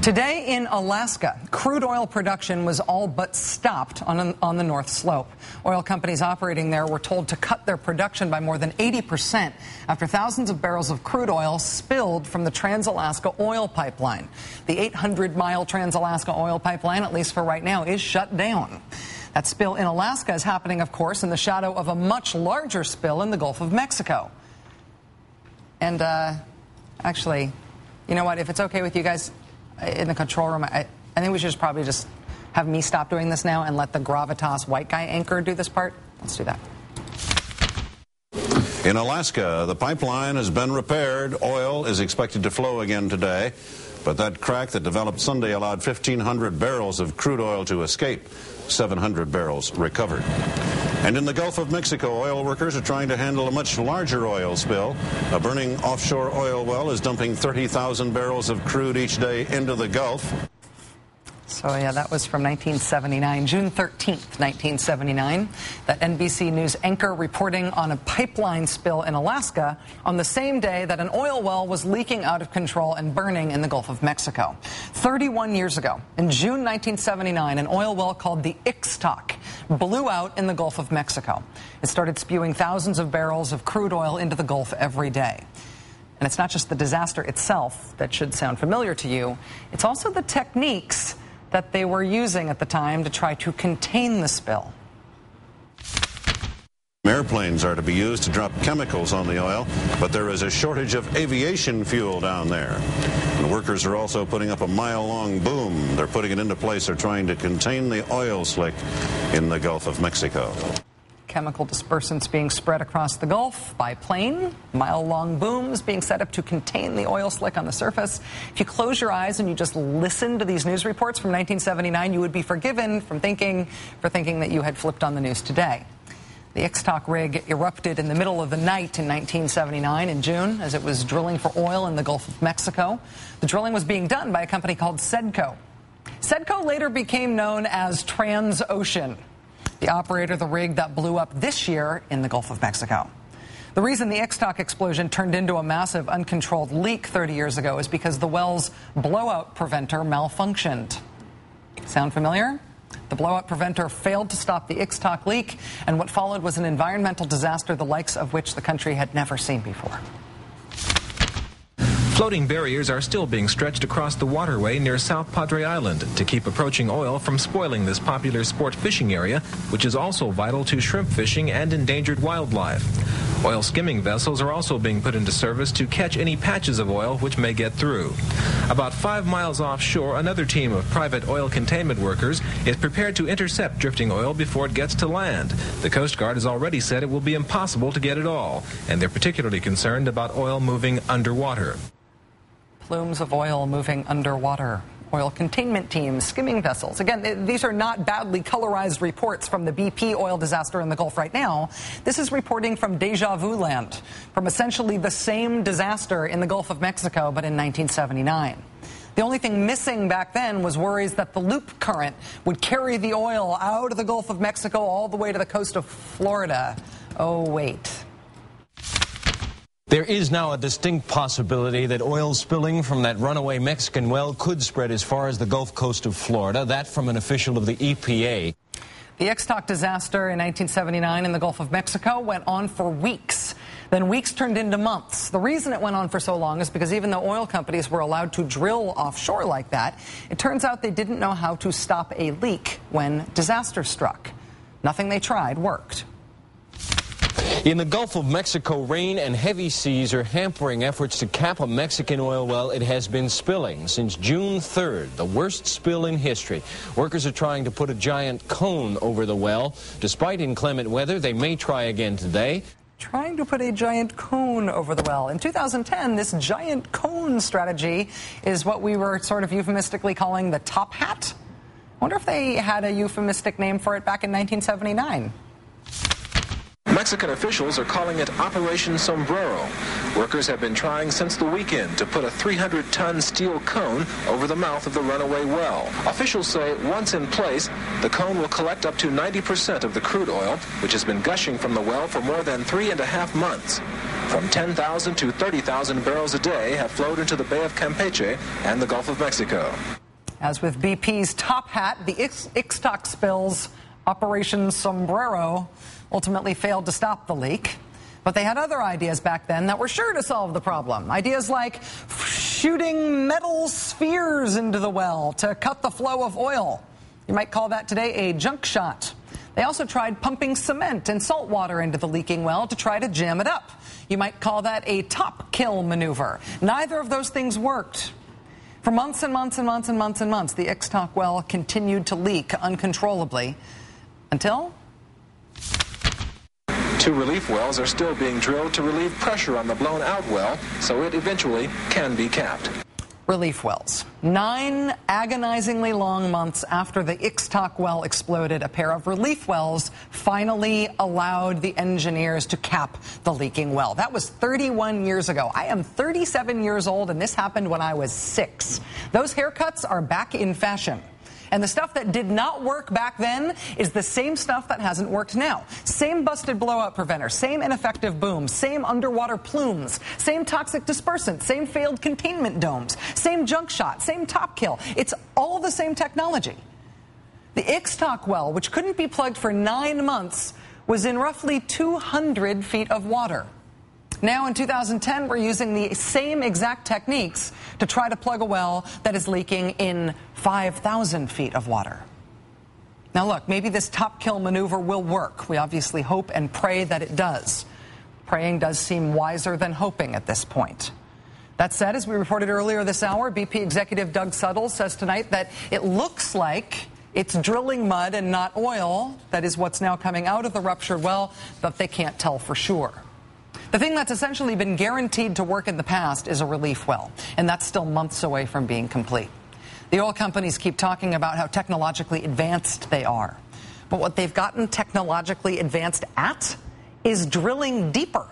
Today in Alaska, crude oil production was all but stopped on the North Slope. Oil companies operating there were told to cut their production by more than 80% after thousands of barrels of crude oil spilled from the Trans-Alaska oil pipeline. The 800-mile Trans-Alaska oil pipeline, at least for right now, is shut down. That spill in Alaska is happening, of course, in the shadow of a much larger spill in the Gulf of Mexico. And actually, you know what, if it's okay with you guys, in the control room, I think we should probably just have me stop doing this now and let the gravitas white guy anchor do this part. Let's do that. In Alaska, the pipeline has been repaired. Oil is expected to flow again today. But that crack that developed Sunday allowed 1,500 barrels of crude oil to escape. 700 barrels recovered. And in the Gulf of Mexico, oil workers are trying to handle a much larger oil spill. A burning offshore oil well is dumping 30,000 barrels of crude each day into the Gulf. So, yeah, that was from 1979, June 13th, 1979. That NBC News anchor reporting on a pipeline spill in Alaska on the same day that an oil well was leaking out of control and burning in the Gulf of Mexico. 31 years ago, in June 1979, an oil well called the Ixtoc blew out in the Gulf of Mexico. It started spewing thousands of barrels of crude oil into the Gulf every day. And it's not just the disaster itself that should sound familiar to you, it's also the techniques that they were using at the time to try to contain the spill. Airplanes are to be used to drop chemicals on the oil, but there is a shortage of aviation fuel down there. And workers are also putting up a mile-long boom. They're putting it into place. They're trying to contain the oil slick in the Gulf of Mexico. Chemical dispersants being spread across the Gulf by plane, mile-long booms being set up to contain the oil slick on the surface. If you close your eyes and you just listen to these news reports from 1979, you would be forgiven for thinking that you had flipped on the news today. The Ixtoc rig erupted in the middle of the night in 1979 in June as it was drilling for oil in the Gulf of Mexico. The drilling was being done by a company called Sedco. Sedco later became known as Transocean, the operator of the rig that blew up this year in the Gulf of Mexico. The reason the Ixtoc explosion turned into a massive uncontrolled leak 30 years ago is because the well's blowout preventer malfunctioned. Sound familiar? The blowout preventer failed to stop the Ixtoc leak, and what followed was an environmental disaster the likes of which the country had never seen before. Floating barriers are still being stretched across the waterway near South Padre Island to keep approaching oil from spoiling this popular sport fishing area, which is also vital to shrimp fishing and endangered wildlife. Oil skimming vessels are also being put into service to catch any patches of oil which may get through. About 5 miles offshore, another team of private oil containment workers is prepared to intercept drifting oil before it gets to land. The Coast Guard has already said it will be impossible to get it all, and they're particularly concerned about oil moving underwater. Plumes of oil moving underwater. Oil containment teams, skimming vessels. Again, these are not badly colorized reports from the BP oil disaster in the Gulf right now. This is reporting from deja vu land, from essentially the same disaster in the Gulf of Mexico, but in 1979. The only thing missing back then was worries that the loop current would carry the oil out of the Gulf of Mexico all the way to the coast of Florida. Oh, wait. There is now a distinct possibility that oil spilling from that runaway Mexican well could spread as far as the Gulf Coast of Florida. That from an official of the EPA. The Ixtoc disaster in 1979 in the Gulf of Mexico went on for weeks. Then weeks turned into months. The reason it went on for so long is because even though oil companies were allowed to drill offshore like that, it turns out they didn't know how to stop a leak when disaster struck. Nothing they tried worked. In the Gulf of Mexico, rain and heavy seas are hampering efforts to cap a Mexican oil well it has been spilling since June 3rd, the worst spill in history. Workers are trying to put a giant cone over the well. Despite inclement weather, they may try again today. Trying to put a giant cone over the well. In 2010, this giant cone strategy is what we were sort of euphemistically calling the top hat. I wonder if they had a euphemistic name for it back in 1979. Mexican officials are calling it Operation Sombrero. Workers have been trying since the weekend to put a 300-ton steel cone over the mouth of the runaway well. Officials say once in place, the cone will collect up to 90% of the crude oil, which has been gushing from the well for more than 3.5 months. From 10,000 to 30,000 barrels a day have flowed into the Bay of Campeche and the Gulf of Mexico. As with BP's Top Hat, the Ixtoc spills, Operation Sombrero ultimately failed to stop the leak. But they had other ideas back then that were sure to solve the problem. Ideas like shooting metal spheres into the well to cut the flow of oil. You might call that today a junk shot. They also tried pumping cement and salt water into the leaking well to try to jam it up. You might call that a top kill maneuver. Neither of those things worked. For months and months and months and months and months, the Ixtoc well continued to leak uncontrollably until 2 relief wells are still being drilled to relieve pressure on the blown-out well, so it eventually can be capped. Relief wells. 9 agonizingly long months after the Ixtoc well exploded, a pair of relief wells finally allowed the engineers to cap the leaking well. That was 31 years ago. I am 37 years old, and this happened when I was 6. Those haircuts are back in fashion. And the stuff that did not work back then is the same stuff that hasn't worked now. Same busted blowout preventer, same ineffective booms, same underwater plumes, same toxic dispersant, same failed containment domes, same junk shot, same top kill. It's all the same technology. The Ixtoc well, which couldn't be plugged for 9 months, was in roughly 200 feet of water. Now in 2010, we're using the same exact techniques to try to plug a well that is leaking in 5,000 feet of water. Now look, maybe this top kill maneuver will work. We obviously hope and pray that it does. Praying does seem wiser than hoping at this point. That said, as we reported earlier this hour, BP executive Doug Suttles says tonight that it looks like it's drilling mud and not oil. That is what's now coming out of the ruptured well, but they can't tell for sure. The thing that's essentially been guaranteed to work in the past is a relief well, and that's still months away from being complete. The oil companies keep talking about how technologically advanced they are. But what they've gotten technologically advanced at is drilling deeper.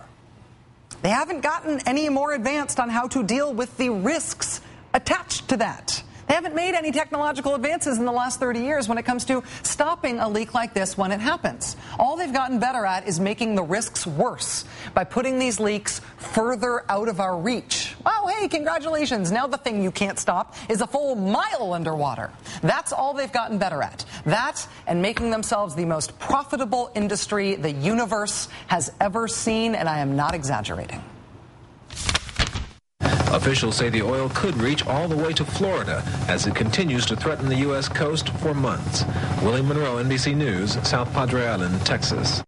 They haven't gotten any more advanced on how to deal with the risks attached to that. They haven't made any technological advances in the last 30 years when it comes to stopping a leak like this when it happens. All they've gotten better at is making the risks worse by putting these leaks further out of our reach. Oh, hey, congratulations. Now the thing you can't stop is a full mile underwater. That's all they've gotten better at. That and making themselves the most profitable industry the universe has ever seen, and I am not exaggerating. Officials say the oil could reach all the way to Florida as it continues to threaten the U.S. coast for months. William Monroe, NBC News, South Padre Island, Texas.